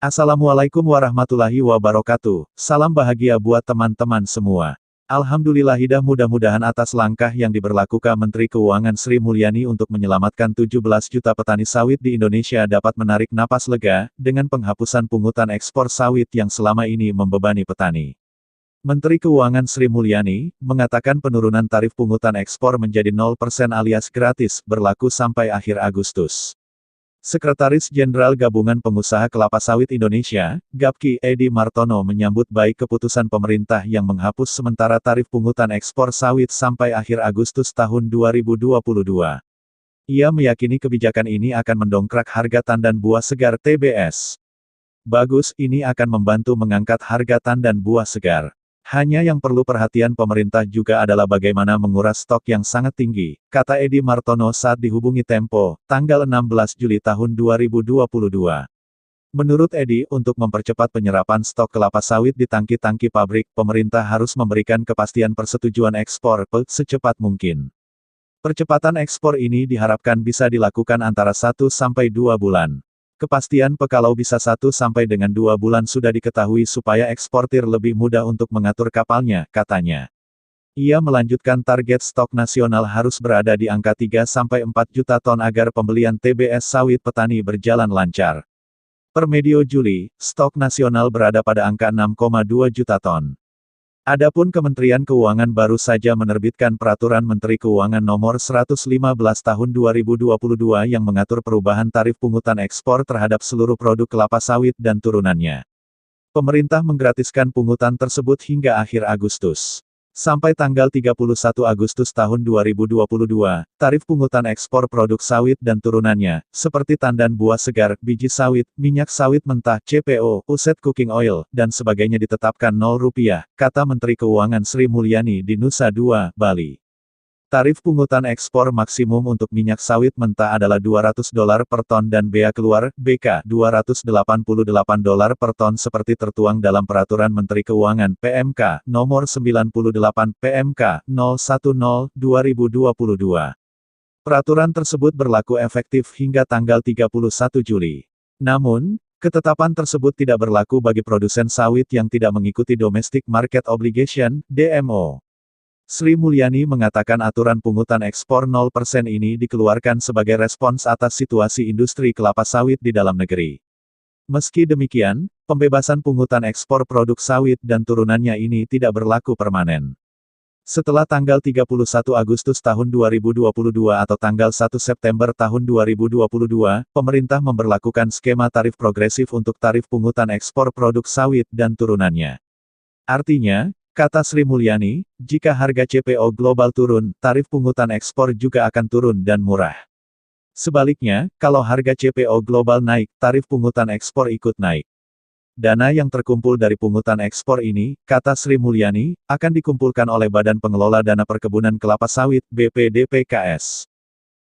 Assalamualaikum warahmatullahi wabarakatuh. Salam bahagia buat teman-teman semua. Alhamdulillahidah, mudah-mudahan atas langkah yang diberlakukan Menteri Keuangan Sri Mulyani untuk menyelamatkan 17 juta petani sawit di Indonesia dapat menarik napas lega, dengan penghapusan pungutan ekspor sawit yang selama ini membebani petani. Menteri Keuangan Sri Mulyani mengatakan penurunan tarif pungutan ekspor menjadi 0% alias gratis berlaku sampai akhir Agustus. Sekretaris Jenderal Gabungan Pengusaha Kelapa Sawit Indonesia, GAPKI, Edi Martono menyambut baik keputusan pemerintah yang menghapus sementara tarif pungutan ekspor sawit sampai akhir Agustus tahun 2022. Ia meyakini kebijakan ini akan mendongkrak harga tandan buah segar TBS. Bagus, ini akan membantu mengangkat harga tandan buah segar. Hanya yang perlu perhatian pemerintah juga adalah bagaimana menguras stok yang sangat tinggi, kata Edi Martono saat dihubungi Tempo, tanggal 16 Juli tahun 2022. Menurut Edi, untuk mempercepat penyerapan stok kelapa sawit di tangki-tangki pabrik, pemerintah harus memberikan kepastian persetujuan ekspor secepat mungkin. Percepatan ekspor ini diharapkan bisa dilakukan antara 1 sampai 2 bulan. Kepastian kalau bisa 1 sampai dengan 2 bulan sudah diketahui supaya eksportir lebih mudah untuk mengatur kapalnya, katanya. Ia melanjutkan target stok nasional harus berada di angka 3 sampai 4 juta ton agar pembelian TBS sawit petani berjalan lancar. Per medio Juli, stok nasional berada pada angka 6,2 juta ton. Adapun Kementerian Keuangan baru saja menerbitkan Peraturan Menteri Keuangan Nomor 115 Tahun 2022 yang mengatur perubahan tarif pungutan ekspor terhadap seluruh produk kelapa sawit dan turunannya. Pemerintah menggratiskan pungutan tersebut hingga akhir Agustus. Sampai tanggal 31 Agustus tahun 2022, tarif pungutan ekspor produk sawit dan turunannya, seperti tandan buah segar, biji sawit, minyak sawit mentah, CPO, uset cooking oil, dan sebagainya ditetapkan Rp0, kata Menteri Keuangan Sri Mulyani di Nusa Dua, Bali. Tarif pungutan ekspor maksimum untuk minyak sawit mentah adalah $200 per ton dan bea keluar, BK, $288 per ton seperti tertuang dalam Peraturan Menteri Keuangan PMK, Nomor 98 PMK, 010/2022. Peraturan tersebut berlaku efektif hingga tanggal 31 Juli. Namun, ketetapan tersebut tidak berlaku bagi produsen sawit yang tidak mengikuti Domestic Market Obligation, DMO. Sri Mulyani mengatakan aturan pungutan ekspor 0% ini dikeluarkan sebagai respons atas situasi industri kelapa sawit di dalam negeri. Meski demikian, pembebasan pungutan ekspor produk sawit dan turunannya ini tidak berlaku permanen. Setelah tanggal 31 Agustus tahun 2022 atau tanggal 1 September tahun 2022, pemerintah memberlakukan skema tarif progresif untuk tarif pungutan ekspor produk sawit dan turunannya. Artinya, kata Sri Mulyani, jika harga CPO global turun, tarif pungutan ekspor juga akan turun dan murah. Sebaliknya, kalau harga CPO global naik, tarif pungutan ekspor ikut naik. Dana yang terkumpul dari pungutan ekspor ini, kata Sri Mulyani, akan dikumpulkan oleh Badan Pengelola Dana Perkebunan Kelapa Sawit, BPDPKS.